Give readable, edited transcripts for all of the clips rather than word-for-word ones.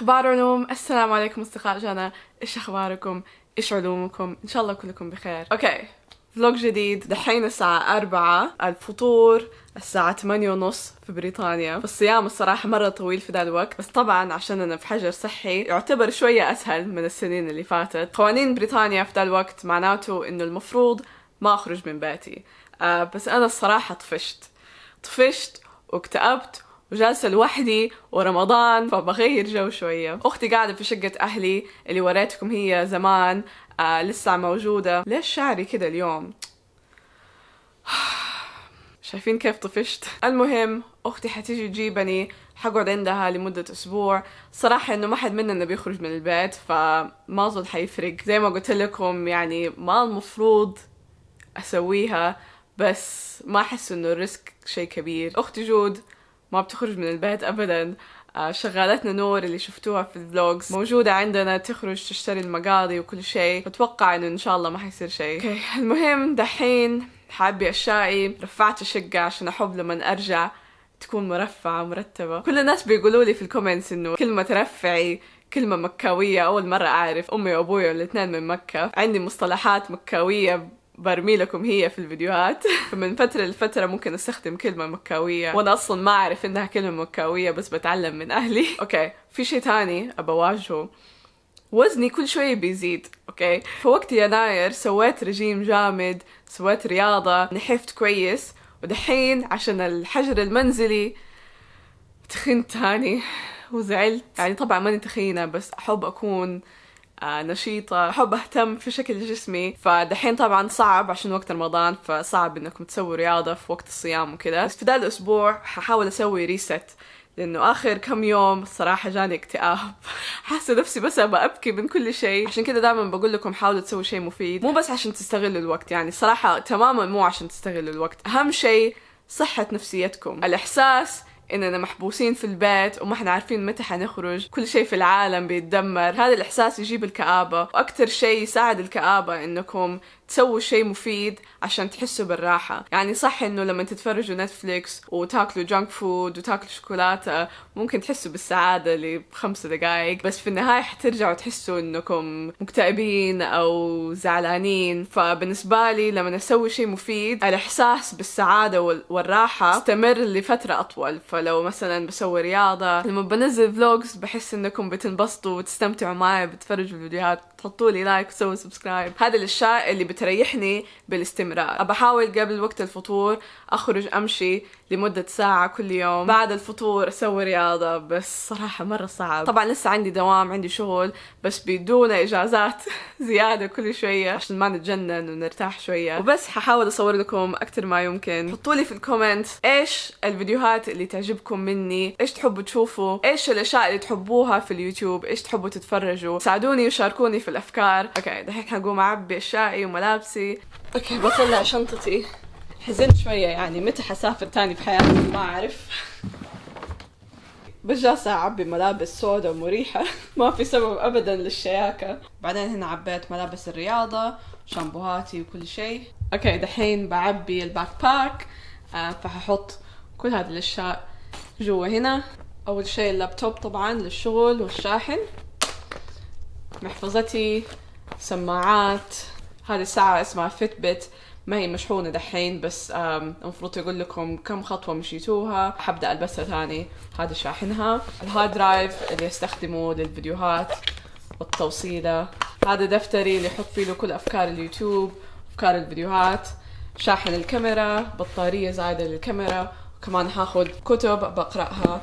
أخبار علوم. السلام عليكم أصدقاء جانا، إيش أخباركم؟ إيش علومكم؟ إن شاء الله كلكم بخير. أوكي، فلوج جديد. دحين الساعة 4، الفطور الساعة 8:30 في بريطانيا. الصيام الصراحة مرة طويل في ذا الوقت، بس طبعا عشان أنا في حجر صحي يعتبر شوية أسهل من السنين اللي فاتت. قوانين بريطانيا في ذا الوقت معناته إنه المفروض ما أخرج من بيتي. بس أنا الصراحة طفشت واكتئبت وجالسة لوحدي ورمضان، فبغير جو شوية. أختي قاعدة في شقة أهلي اللي وريتكم هي زمان، لسه موجودة. ليش شعري كده اليوم؟ شايفين كيف طفشت؟ المهم أختي حتيجي تجيبني، حقعد عندها لمدة أسبوع. صراحة إنه ما حد مننا بيخرج من البيت، فما أظن حيفرق. زي ما قلت لكم يعني ما المفروض أسويها، بس ما أحس إنه الريسك شيء كبير. أختي جود ما بتخرج من البيت أبدا. شغالتنا نور اللي شفتوها في الفلوجز موجودة عندنا، تخرج تشتري المقاضي وكل شيء. بتوقع إنه إن شاء الله ما حيصير شيء. اوكي، المهم دحين حابي أشيائي، رفعت الشقة عشان أحب لما أرجع تكون مرفعة مرتبة. كل الناس بيقولوا لي في الكومنتس إنه كلمة رفعي كلمة مكاوية. أول مرة أعرف، أمي وأبوي الاثنين من مكة، عندي مصطلحات مكاوية برمي لكم هي في الفيديوهات. فمن فترة لفترة ممكن استخدم كلمة مكاوية وانا اصلا ما اعرف انها كلمة مكاوية، بس بتعلم من اهلي. اوكي، في شيء تاني ابى اواجهه. وزني كل شوي بيزيد. اوكي، فوقت يناير سويت رجيم جامد، سويت رياضة، نحفت كويس، ودحين عشان الحجر المنزلي تخنت تاني وزعلت. يعني طبعا ماني تخينة، بس احب اكون نشيطة، أحب أهتم في شكل جسمي. فدحين طبعا صعب عشان وقت رمضان، فصعب إنكم تسووا رياضة في وقت الصيام وكذا. بس في ذا الأسبوع ححاول أسوي ريست، لأنه آخر كم يوم الصراحة جاني اكتئاب. حاسة نفسي بس أبى أبكي من كل شيء. عشان كذا دائما بقول لكم حاولوا تسووا شيء مفيد، مو بس عشان تستغلوا الوقت. يعني صراحة تماما مو عشان تستغلوا الوقت، أهم شيء صحة نفسيتكم. الإحساس إننا محبوسين في البيت وما احنا عارفين متى حنخرج، كل شيء في العالم بيتدمر، هذا الإحساس يجيب الكآبة. وأكتر شيء يساعد الكآبة إنكم تسووا شيء مفيد عشان تحسوا بالراحة. يعني صح إنه لما تتفرجوا نتفليكس وتاكلوا جانك فود وتاكلوا شوكولاتة ممكن تحسوا بالسعادة ل5 دقائق، بس في النهاية حترجعوا تحسوا إنكم مكتئبين أو زعلانين. فبالنسبة لي لما أسوي شيء مفيد الإحساس بالسعادة والراحة استمر لفترة أطول. فلو مثلا بسوي رياضة، لما بنزل فلوجز بحس إنكم بتنبسطوا وتستمتعوا معي، بتفرجوا الفيديوهات، تحطوا لي لايك وسووا سبسكرايب. هذا الأشياء اللي بتريحني بالاستمرار. بحاول قبل وقت الفطور أخرج أمشي لمدة ساعة كل يوم، بعد الفطور أسوي رياضة، بس صراحة مرة صعب. طبعا لسه عندي دوام، عندي شغل، بس بيدونا إجازات زيادة كل شوية عشان ما نتجنن ونرتاح شوية. وبس ححاول أصور لكم أكتر ما يمكن. حطوا لي في الكومنت إيش الفيديوهات اللي تعجبكم مني، إيش تحبوا تشوفوا، إيش الأشياء اللي تحبوها في اليوتيوب، إيش تحبوا تتفرجوا. ساعدوني وشاركوني في الأفكار. أوكي، دحين حقوم أعبي أشيائي وملابسي. أوكي، بطلع شنطتي. حزنت شوية، يعني متى حسافر تاني في حياتي ما أعرف. بس جالسة أعبي ملابس سودة ومريحة. ما في سبب أبدا للشياكة. بعدين هنا عبيت ملابس الرياضة، شامبوهاتي وكل شيء. أوكي، دحين بعبي الباك باك. فححط كل هذه الأشياء جوا هنا. أول شيء اللابتوب طبعا للشغل والشاحن، محفظتي، سماعات. هذه الساعة اسمها فيت بيت، ما هي مشحونة دحين، بس المفروض يقول لكم كم خطوة مشيتوها. حبدأ ألبسها ثاني. هذا شاحنها. الهارد درايف اللي استخدمه للفيديوهات والتوصيلة. هذا دفتري اللي أحط فيه له كل أفكار اليوتيوب، أفكار الفيديوهات. شاحن الكاميرا، بطارية زايدة للكاميرا، وكمان هاخد كتب بقرأها.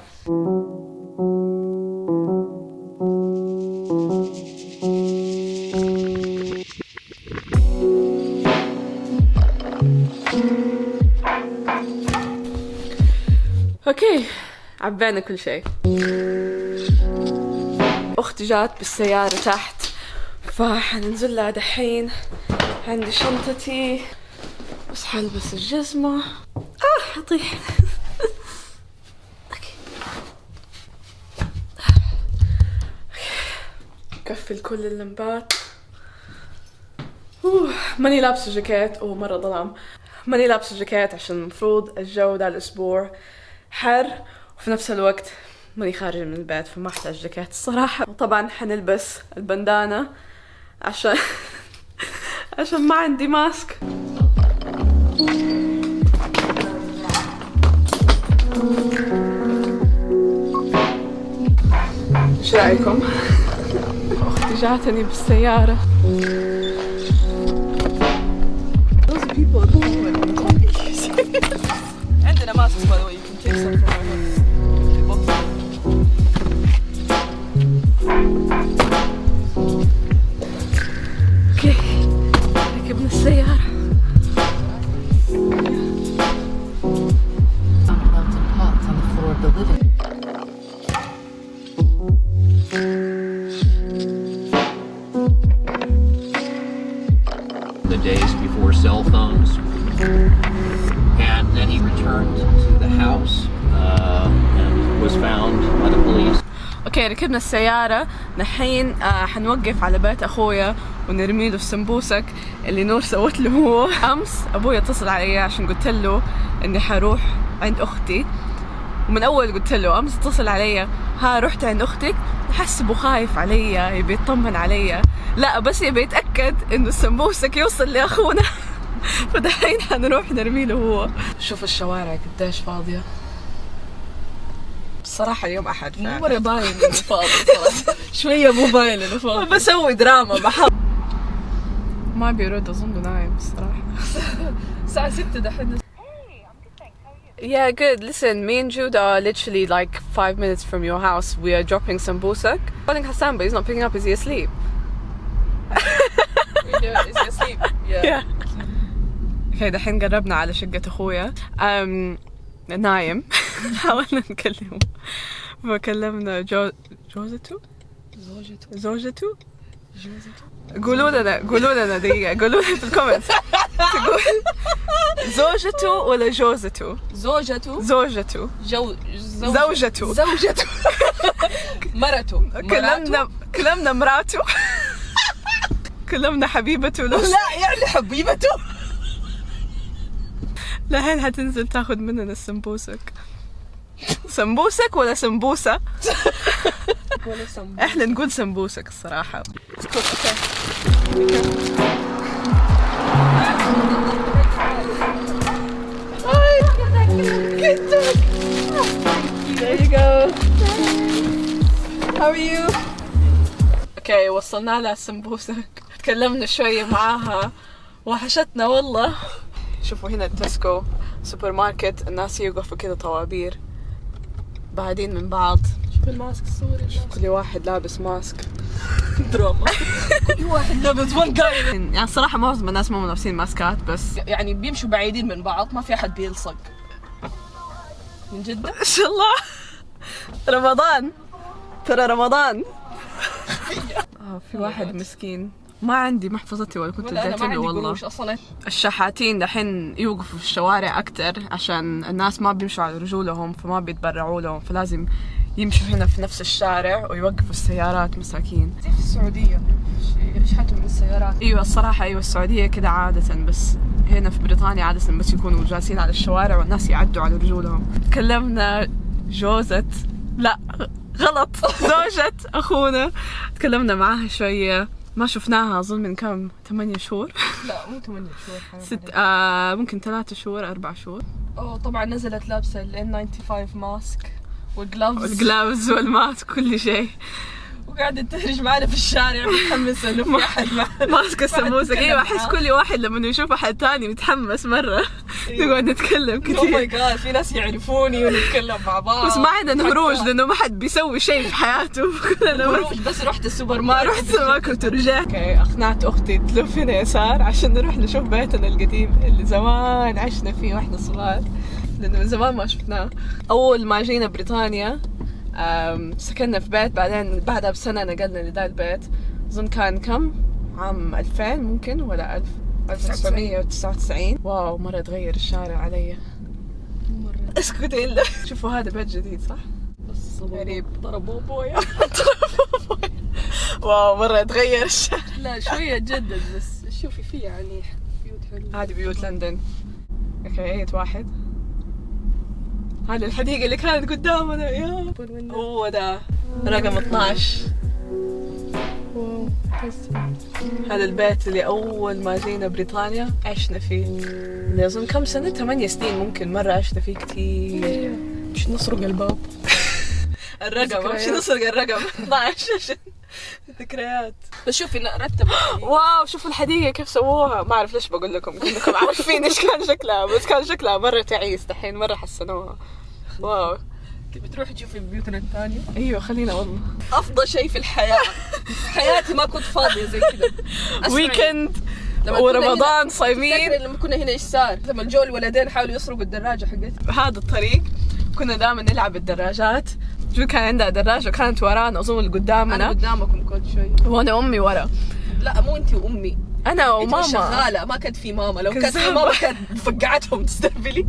اوكي، عبينا كل شيء. اختي جات بالسيارة تحت، فحننزل لها دحين. عندي شنطتي، بس حلبس الجزمة. حطيح. قفل كل اللمبات. ماني لابسة جاكيت، مرة ظلام. ماني لابسة جاكيت عشان المفروض الجو ده الأسبوع حر، وفي نفس الوقت ماني خارجة من البيت فما احتاج جاكيت الصراحة. وطبعا حنلبس البندانة عشان عشان ما عندي ماسك. ايش رايكم؟ اختي جاتني بالسيارة. عندنا ماسك by the way, you can take some from my box. اوكي ركبنا السيارة. The days before cell phones, and then he returned to the house and was found by the police. اوكي ركبنا السيارة نحين حنوقف على بيت اخويا ونرمي له السمبوسك اللي نور سوت له هو. امس ابويا اتصل علي عشان قلت له اني حروح عند اختي، ومن اول قلت له امس اتصل علي ها رحت عند اختك، حسبه خايف علي يبي يطمن علي، لا بس يبي يتاكد انه السمبوسك يوصل لاخونا. فدحين حنروح نرمي له هو. شوف الشوارع قديش فاضيه الصراحة. اليوم أحد مو مرة باين إنه فاضي صراحة. شوية مو باين إنه فاضي. بسوي دراما بحاول. ما بيرد أظن نايم الصراحة. الساعة 6 دحين. Yeah, good. Listen, me and Jude are literally like 5 minutes from your house. We are dropping Sambusak. Calling Hassan, but he's not picking up. Is he asleep? Is he asleep? Yeah. Okay, دحين قربنا على شقة أخويا. نايم. حاولنا نكلمه فكلمنا زوجته قولوا لنا دقيقة، قولوا لي في الكومنتس تقول زوجته ولا جوزته؟ زوجته مرته. كلمنا مراته. كلمنا حبيبته. لا يعني حبيبته. لهين حتنزل تاخذ مننا السمبوسك. سمبوسك ولا سمبوسة؟ احنا نقول سمبوسك الصراحة. There you go. How are you? اوكي وصلنا لها السمبوسك. تكلمنا شوية معاها وحشتنا والله. شوفوا هنا التسكو سوبر ماركت، الناس يوقفوا كذا طوابير بعدين من بعض. شوف الماسك الصوري. كل واحد لابس ماسك. دراما. كل واحد لابس one guy. يعني الصراحة معظم الناس ما لابسين ماسكات، بس يعني بيمشوا بعيدين من بعض، ما في أحد بيلصق. من جدة؟ إن شاء الله. رمضان، ترى رمضان. في واحد مسكين ما عندي محفظتي ولا كنت اديت له والله. الشحاتين دحين يوقفوا في الشوارع اكثر عشان الناس ما بيمشوا على رجولهم فما بيتبرعوا لهم، فلازم يمشوا هنا في نفس الشارع ويوقفوا السيارات مساكين. زي في السعودية يشحتوا من السيارات. ايوه الصراحة ايوه السعودية كده عادة، بس هنا في بريطانيا عادة بس يكونوا جالسين على الشوارع والناس يعدوا على رجولهم. تكلمنا جوزة لا غلط زوجة اخونا، تكلمنا معاها شوية، ما شفناها أظن من كم 8 شهور. لا مو 8 شهور، ممكن 3 شهور 4 شهور. طبعا نزلت لابسة ال N95 ماسك والجلافز والماسك كل شيء، وقاعدة تهرج معنا في الشارع متحمسة انه في احد ماسك السمبوسك. ايوه احس كل واحد لما يشوف احد ثاني متحمس مرة. نقعد نتكلم كثير. اوه ماي جاد في ناس يعرفوني ونتكلم مع بعض. بس ما عندنا هروج لانه ما حد بيسوي شيء في حياته. هروج بس رحت السوبر ماركت ورجعت. اوكي اقنعت اختي تلف هنا يسار عشان نروح نشوف بيتنا القديم اللي زمان عشنا فيه واحنا صغار، لانه من زمان ما شفناه. اول ما جينا بريطانيا سكننا في بيت، بعدين بعدها بسنة نقلنا لذا البيت. أظن كان كم عام 2000 ممكن ولا 1999. واو مرة تغير الشارع علي مرة. اسكتي إلا شوفوا هذا بيت جديد صح؟ بس غريب. ضربوا بويا. واو مرة تغير الشارع. لا شوية تجدد بس شوفي فيه يعني بيوت حلوة. هذه بيوت لندن. اوكي 1 هذه الحديقة اللي كانت قدامنا. يا هو ده رقم 12. هذا البيت اللي أول ما جينا بريطانيا عشنا فيه، اللي أظن كم سنة، 8 سنين ممكن. مرة عشنا فيه كتير. مش نسرق الباب. الرقم مش نسرق الرقم 12 عشان ذكريات. بس شوفي رتب. واو شوفوا الحديقة كيف سووها. ما أعرف ليش بقول لكم كلكم عارفين إيش كان شكلها، بس كان شكلها مرة تعيس. دحين مرة حسنوها. واو بتروحي تشوفي بيوتنا الثانية. أيوة خلينا والله. أفضل شيء في الحياة في حياتي ما كنت فاضية زي كذا. ويكند ورمضان صايمين. لما كنا هنا إيش صار؟ لما جو الولدين حاولوا يسرقوا الدراجة حقتي. هذا الطريق كنا دائما نلعب بالدراجات. جو كان عندها دراجة وكانت ورانا أظن اللي قدامنا. أنا قدامكم كنت شوي. وأنا أمي ورا. لا مو أنتي وأمي. أنا وماما شغالة. ما كانت في ماما. لو كانت في ماما كانت فقعتهم تستهبلي.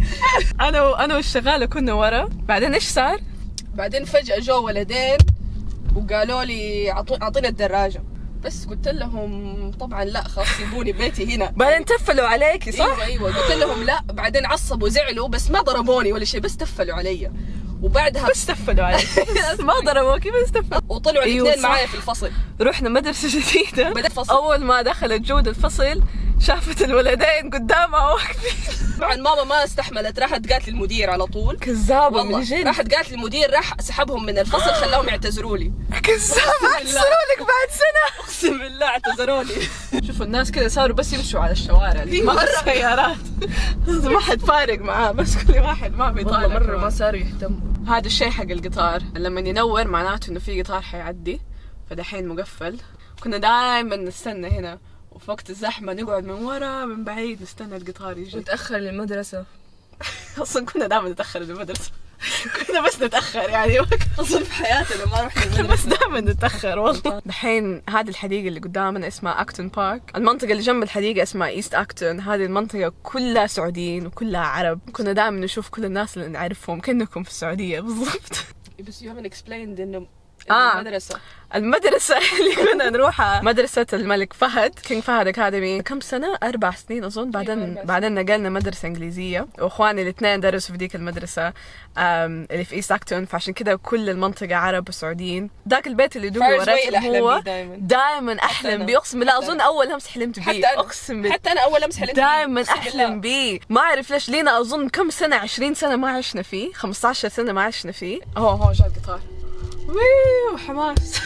أنا والشغالة كنا ورا. بعدين إيش صار؟ بعدين فجأة جو ولدين وقالوا لي أعطينا الدراجة. بس قلت لهم طبعا لا خلاص سيبوني بيتي هنا. بعدين تفلوا عليكي صح؟ ايوه قلت لهم لا. بعدين عصبوا زعلوا بس ما ضربوني ولا شيء، بس تفلوا علي. وبعدها بس تفلوا عليك. ما ضربوكي بس تفلوا. وطلعوا الاثنين معايا في الفصل. رحنا مدرسة جديدة. بدأ الفصل. أول ما دخلت جود الفصل شافت الولدين قدامها واقفين. طبعا ماما ما استحملت، راحت قالت للمدير على طول. كذابة من جد. راحت قالت للمدير، راح سحبهم من الفصل خلاهم يعتذروا لي. كذابة اعتذروا لك بعد سنة. اقسم بالله اعتذروا لي. شوفوا الناس كذا صاروا بس يمشوا على الشوارع ما السيارات. ما حد فارق معاه، بس كل واحد ما بيطالع. والله مرة ما صاروا يهتموا. هذا الشيء حق القطار لما ينور معناته انه في قطار حيعدي، فدحين مقفل. كنا دائما نستنى هنا، وفي وقت الزحمة نقعد من ورا من بعيد نستنى القطار يجي. نتأخر للمدرسة. أصلا كنا دائما نتأخر للمدرسة. كنا بس نتأخر يعني أصلا في حياتنا ما رحنا المدرسة. بس دائما نتأخر والله. دحين هذه الحديقة اللي قدامنا اسمها أكتون بارك. المنطقة اللي جنب الحديقة اسمها إيست أكتون. هذه المنطقة كلها سعوديين وكلها عرب. كنا دائما نشوف كل الناس اللي نعرفهم كأنكم في السعودية بالضبط. بس you haven't explained إنه المدرسة اللي كنا نروحها مدرسة الملك فهد، كينج فهد أكاديمي. كم سنة؟ 4 سنين أظن. بعدين نقلنا مدرسة إنجليزية، وإخواني الاثنين درسوا في ديك المدرسة اللي في إيست أكتون، فعشان كده كل المنطقة عرب وسعوديين. ذاك البيت اللي دوبي وريته هو دائما أحلم بيه. أقسم بالله أظن أول لمس حلمت بيه. أقسم بالله حتى أنا أول لمس حلمت دائما أحلم بيه. ما أعرف ليش. لينا أظن كم سنة، 20 سنة ما عشنا فيه، 15 سنة ما عشنا فيه. هو جاء القطار. ويو حماس.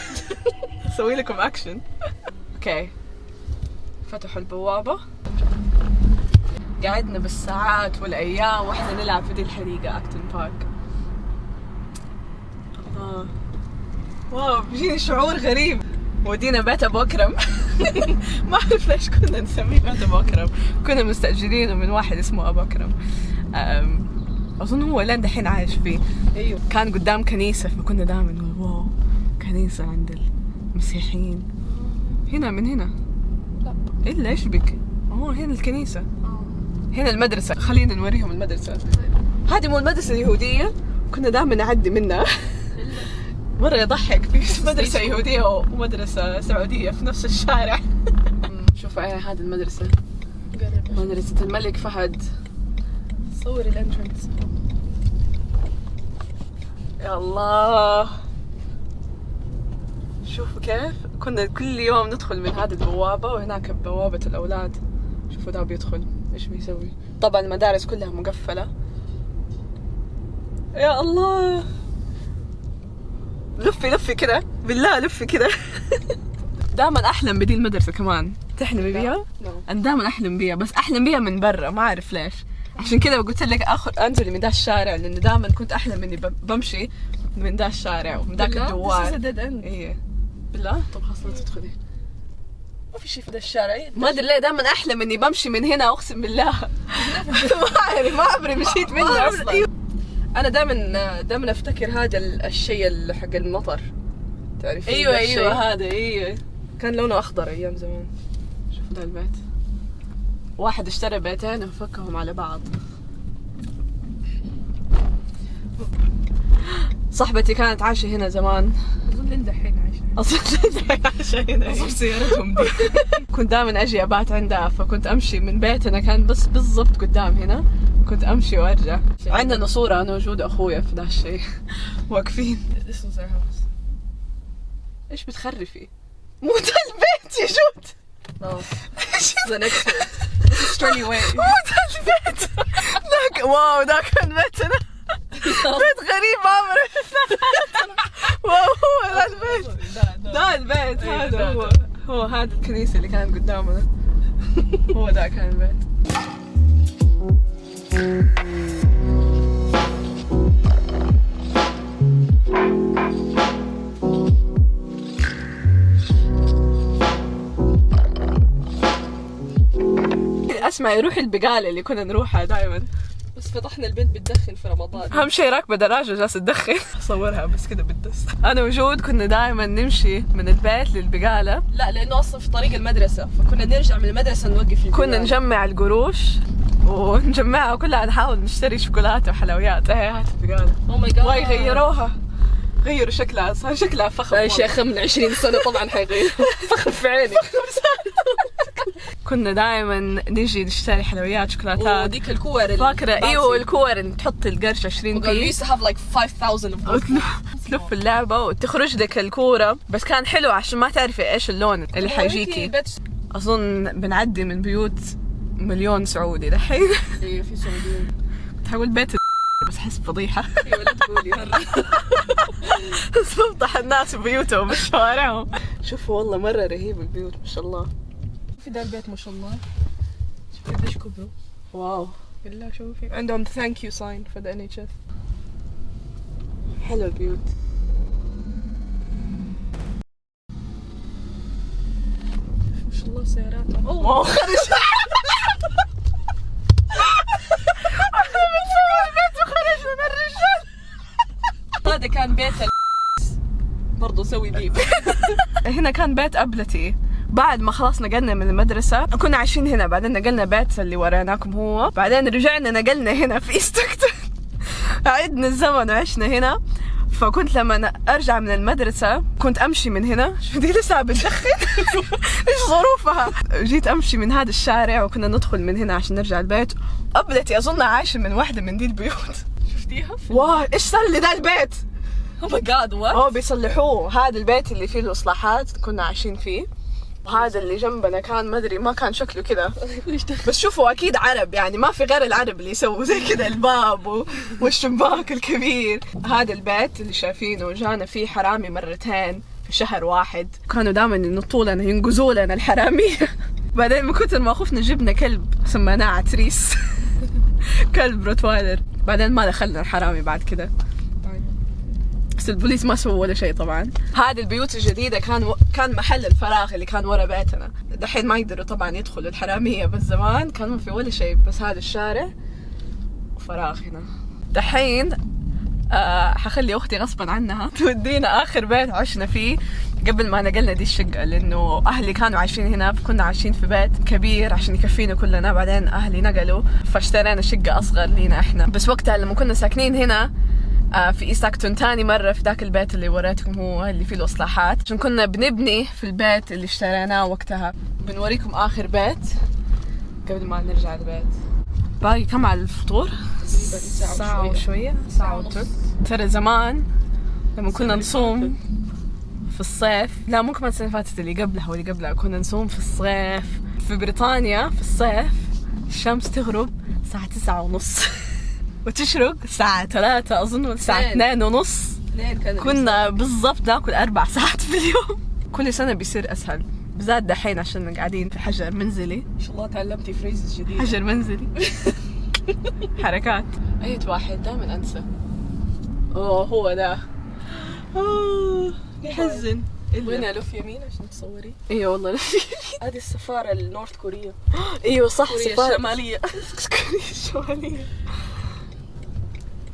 أسوي لكم أكشن. أوكي فتحوا البوابة. قعدنا بالساعات والأيام وإحنا نلعب في دي الحديقة أكتون بارك. الله واو بيجيني شعور غريب. ودينا بيت أبو أكرم. ما أعرف ليش كنا نسميه بيت أبو أكرم. كنا مستأجرينه من واحد اسمه أبو أكرم. أظن هو لين دحين عايش فيه. أيوه. كان قدام كنيسة، فكنا دائما نقول واو كنيسة عند المسيحيين. هنا من هنا. لا إلا إيش بك؟ هنا الكنيسة. هنا المدرسة. خلينا نوريهم المدرسة. هذه مو المدرسة اليهودية، كنا دائما نعدي منها. مرة يضحك في مدرسة يهودية ومدرسة سعودية في نفس الشارع. شوف هذه المدرسة، مدرسة الملك فهد. صوري الانترنس. يا الله شوفوا كيف كنا كل يوم ندخل من هذه البوابة، وهناك بوابة الأولاد. شوفوا ده بيدخل إيش بيسوي. طبعا المدارس كلها مقفلة. يا الله لفي كده بالله لفي كده. دائما أحلم بدي المدرسة كمان. تحلمي بيها؟ أنا دائما أحلم بيها، بس أحلم بيها من برا ما أعرف ليش. عشان كذا قلت لك انزل من دا الشارع، لأن دائما كنت أحلم إني بمشي من دا الشارع ومن ذاك الدوار. إيه بالله. طب خلاص لا تدخلي، ما في شيء في دا الشارع. ما أدري ليه دائما أحلم إني بمشي من هنا. أقسم بالله ما عمري مشيت منها أصلا. أنا دائما أفتكر هذا الشيء حق المطر، تعرفين؟ أيوة هذا. أيوة كان لونه أخضر أيام زمان. شوفوا ده البيت. واحد اشترى بيتين وفكهم على بعض. صاحبتي كانت عايشة هنا زمان. أظن لين دحين عايشة. عايشة هنا. أظن سيارتهم دي. كنت دائما أجي أبات عندها، فكنت أمشي من بيتنا كان بس بالضبط قدام هنا. كنت امشي وارجع. عندنا صورة انا وجود اخويا في ذا الشيء واقفين. This was our house. ايش بتخرفي؟ مو ده البيت يا جود. No. The next one. This is Sterling Way. مو ده البيت. ذاك واو ده كان بيتنا. بيت غريب عمري شفناه. واو هو ذا البيت. ده البيت هذا هو هذا الكنيسة اللي كانت قدامنا. هو ده كان البيت. اسمعي روحي البقالة اللي كنا نروحها دائما. بس فضحنا البنت بتدخن في رمضان. اهم شيء راكبه دراجه جالسه تدخن. اصورها بس كده بالدس. انا وجود كنا دائما نمشي من البيت للبقاله. لا لانه اصلا في طريق المدرسه، فكنا نرجع من المدرسه نوقف في كنا نجمع القروش ونجمعها كلها نحاول نشتري شوكولاته وحلويات. هات البقاله. او ماي جاد. واي غيروها، غيروا شكلها، صار شكلها فخم. يا شيخ من 20 سنه طبعا حيغير. فخم في عيني. كنا دائما نجي نشتري حلويات شوكولاتات. وديك الكور فاكره ايوه الكور اللي تحط القرش 20 بي. We used to have like 5,000 of those. تلف اللعبه وتخرج لك الكوره، بس كان حلو عشان ما تعرفي ايش اللون اللي حيجيكي. اظن بنعدي من بيوت مليون سعودي دحين. ايوه في سعوديين. كنت حقول بيت بس حس فضيحه. ايوه لا تقولي هلا. بفضح الناس ببيوتهم بشوارعهم. شوفوا والله مره رهيب البيوت ما شاء الله. في ده البيت ما شاء الله. شوفي قديش كبروا. واو بالله شوفي عندهم thank you sign for the NHS. حلو البيوت. ما شاء الله سياراتهم. واو خرج. هذا كان بيت برضو سوي بيب. هنا كان بيت أبلتي. بعد ما خلاص نقلنا من المدرسة كنا عايشين هنا، بعدين نقلنا بيت اللي وراناكم هو، بعدين رجعنا نقلنا هنا في إيستكتون. عدنا الزمن وعشنا هنا. فكنت لما أرجع من المدرسة كنت أمشي من هنا. شو دي لسه بتدخن. إيش ظروفها. جيت أمشي من هذا الشارع وكنا ندخل من هنا عشان نرجع البيت. أبلتي أظن عايشة من واحدة من دي البيوت. شفتيها؟ واو إيش صار لي ذا البيت. Oh my god what؟ هو بيصلحوه. هذا البيت اللي فيه الإصلاحات كنا عايشين فيه. وهذا اللي جنبنا كان ما ادري ما كان شكله كذا. بس شوفوا اكيد عرب يعني ما في غير العرب اللي يسووا زي كذا الباب والشباك الكبير. هذا البيت اللي شايفينه جانا فيه حرامي مرتين في شهر واحد. كانوا دائما ينطوا لنا ينقزوا لنا الحرامية. بعدين من كثر ما خفنا جبنا كلب سميناه عتريس. كلب روتوايلر. بعدين ما دخلنا الحرامي بعد كده. بس البوليس ما سووا ولا شيء طبعا. هذه البيوت الجديدة كان محل الفراغ اللي كان ورا بيتنا. دحين ما يقدروا طبعا يدخلوا الحرامية، بس زمان كان ما في ولا شيء، بس هذا الشارع وفراغ هنا. دحين حخلي أختي غصبا عنها تودينا آخر بيت عشنا فيه قبل ما نقلنا دي الشقة، لأنه أهلي كانوا عايشين هنا، فكنا عايشين في بيت كبير عشان يكفينا كلنا. بعدين أهلي نقلوا فاشترينا شقة أصغر لينا إحنا. بس وقتها لما كنا ساكنين هنا في إيستكتون تاني مرة في ذاك البيت اللي وريتكم هو اللي فيه الإصلاحات، عشان كنا بنبني في البيت اللي اشتريناه وقتها. بنوريكم آخر بيت قبل ما نرجع البيت. باقي كم على الفطور؟ ساعة وشوية. ساعة وثلث. ترى زمان لما كنا نصوم في الصيف، لا مو كمان السنة اللي فاتت اللي قبلها واللي قبلها، كنا نصوم في الصيف في بريطانيا. في الصيف الشمس تغرب الساعة 9:30 وتشرق الساعة 3 أظن ولا الساعة 2:30. كنا بالضبط ناكل 4 ساعات في اليوم. كل سنة بيصير أسهل، بالذات دحين عشان قاعدين في حجر منزلي. ما شاء الله تعلمتي فريزز جديد. حجر منزلي. حركات. أي واحد دائما أنسى. أوه هو ده. يحزن. وين ألف يمين عشان تصوري؟ ايوه والله لف يمين. هذه السفارة النورث كوريا. ايوه صح كوريا سفارة الشمالية. كوريا الشمالية.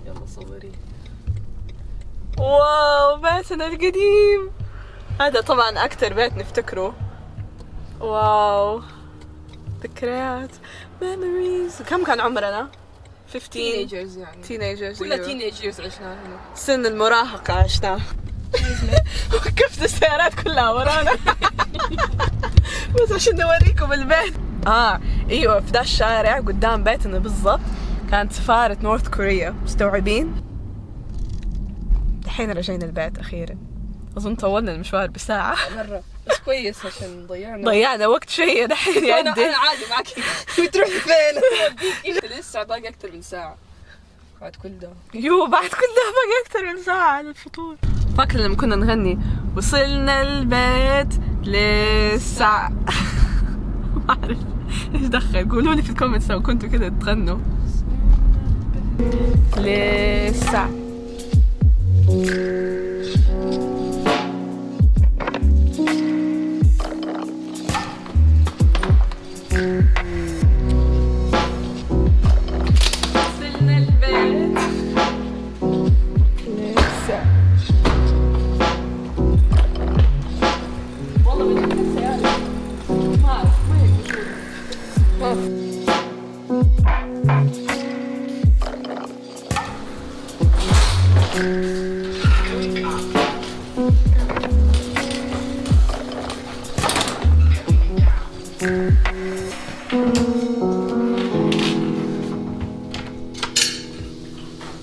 يلا صوري. واو بيتنا القديم. هذا طبعا أكتر بيت نفتكره. واو ذكريات memories. كم كان عمرنا؟ 15. تينيجرز يعني. تينيجرز. كلها تينيجرز عشناها هنا. سن المراهقة عشناه. وقفت السيارات كلها ورانا. بس عشان نوريكم البيت. ايوه في ذا الشارع قدام بيتنا بالضبط كانت سفارة نورث كوريا. مستوعبين؟ الحين رجعنا البيت أخيرا. أظن طولنا المشوار بساعة مرة، بس كويس عشان ضيعنا وقت شوية دحين يعدي. أنا عادي معك. بتروحي فين؟ لسه باقي أكتر من ساعة بعد كل ده. بعد كل ده باقي أكتر من ساعة على الفطور. فاكرة لما كنا نغني وصلنا البيت لسه. ما أعرف إيش دخل. قولوا لي في الكومنتس لو كنتوا كده تغنوا لسه.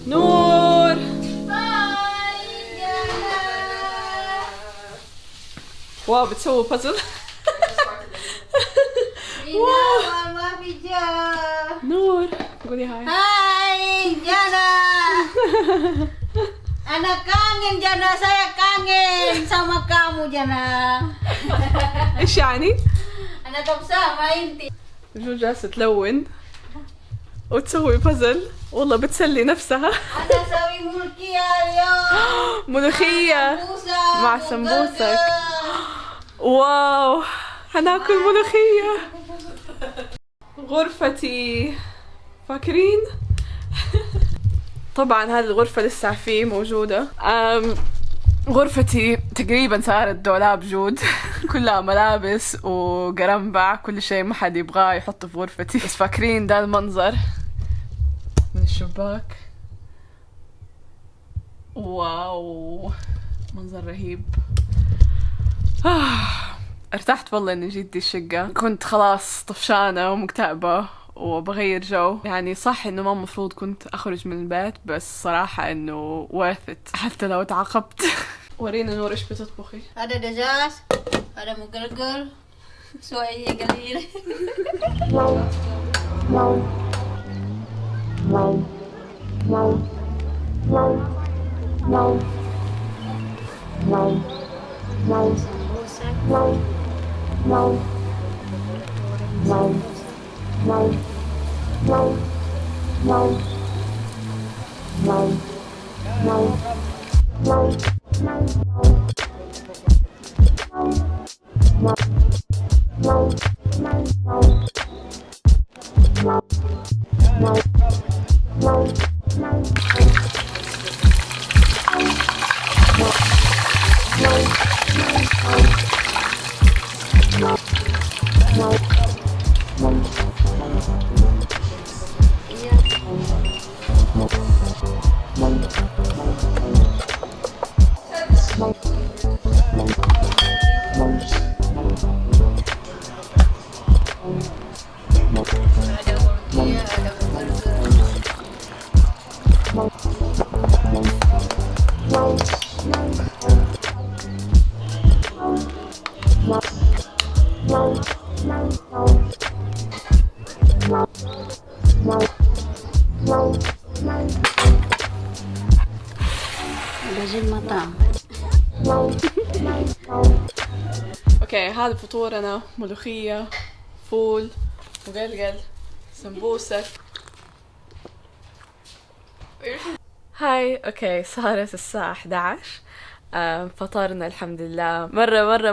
نور واو بتسوي بازل. ما في جاه. نور قولي هاي. Hai Jana. Anak kangen Jana, saya kangen sama kamu Jana. ايش يعني؟ Anak tak sama inti. جو جالسة تلون وتسوي بازل. والله بتسلي نفسها. Ada sawi mulkia اليوم. ملوخية مع سمبوسك. واو هناكل ملوخية. غرفتي فاكرين؟ طبعا هذه الغرفة لسه فيه موجودة. غرفتي تقريبا صارت دولاب جود. كلها ملابس وقرنبع، كل شيء ما حد يبغاه يحطه في غرفتي. بس فاكرين ده المنظر من الشباك؟ واو منظر رهيب. ارتحت والله اني جيت دي الشقة. كنت خلاص طفشانة ومكتئبة وبغير جو. يعني صح انه ما مفروض كنت اخرج من البيت، بس صراحة انه worth it حتى لو تعاقبت. ورينا نور ايش بتطبخي. Ada dezas, ada mugelgel, suaya galir. لازم مطعم. اوكي هذا فطورنا، ملوخية، فول، مقلقل، سمبوسك. هاي اوكي صارت الساعة 11. فطرنا الحمد لله.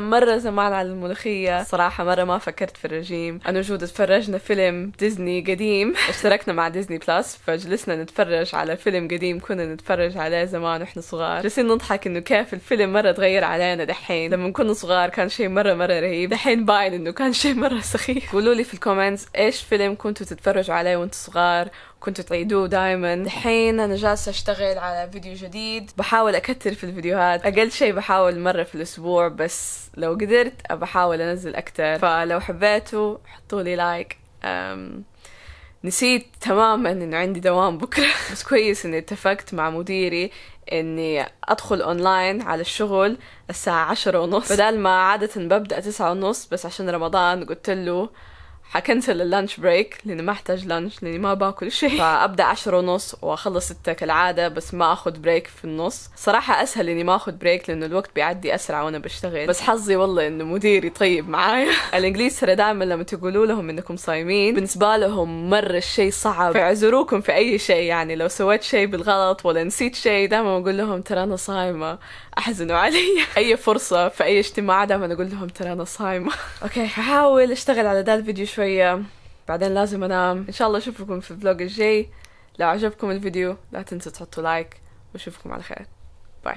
مرة زمان على الملوخية صراحة. مرة ما فكرت في الرجيم. أنا وجود تفرجنا فيلم ديزني قديم، اشتركنا مع ديزني بلس، فجلسنا نتفرج على فيلم قديم كنا نتفرج عليه زمان واحنا صغار. جالسين نضحك انه كيف الفيلم مرة تغير علينا دحين. لما كنا صغار كان شيء مرة رهيب، دحين باين انه كان شيء مرة سخيف. قولوا لي في الكومنتس ايش فيلم كنتوا تتفرجوا عليه وانتوا صغار كنتوا تعيدوه دايما. الحين انا جالسه اشتغل على فيديو جديد، بحاول اكتر في الفيديوهات، اقل شيء بحاول مرة في الاسبوع، بس لو قدرت بحاول انزل اكتر. فلو حبيتوا حطوا لي لايك، نسيت تماما انه عندي دوام بكرة. بس كويس اني اتفقت مع مديري اني ادخل اونلاين على الشغل الساعة 10:30 بدل ما عادة ببدأ 9:30، بس عشان رمضان قلت له حكنسل اللانش بريك لاني ما احتاج لانش لاني ما باكل شيء، فابدا 10:30 واخلص 6 كالعاده، بس ما اخذ بريك في النص. صراحه اسهل اني ما اخذ بريك لانه الوقت بيعدي اسرع وانا بشتغل، بس حظي والله انه مديري طيب معايا. الانجليز ترى دائما لما تقولوا لهم انكم صايمين بالنسبه لهم مره الشيء صعب، فيعذروكم في اي شيء. يعني لو سويت شيء بالغلط ولا نسيت شيء دائما اقول لهم ترى انا صايمه، احزنوا علي. اي فرصه في اي اجتماع دائما اقول لهم ترى انا صايمه. اوكي هحاول اشتغل على ده الفيديو شويه، بعدين لازم انام. ان شاء الله اشوفكم في الفلوج الجاي. لو عجبكم الفيديو لا تنسوا تحطوا لايك، واشوفكم على خير. باي.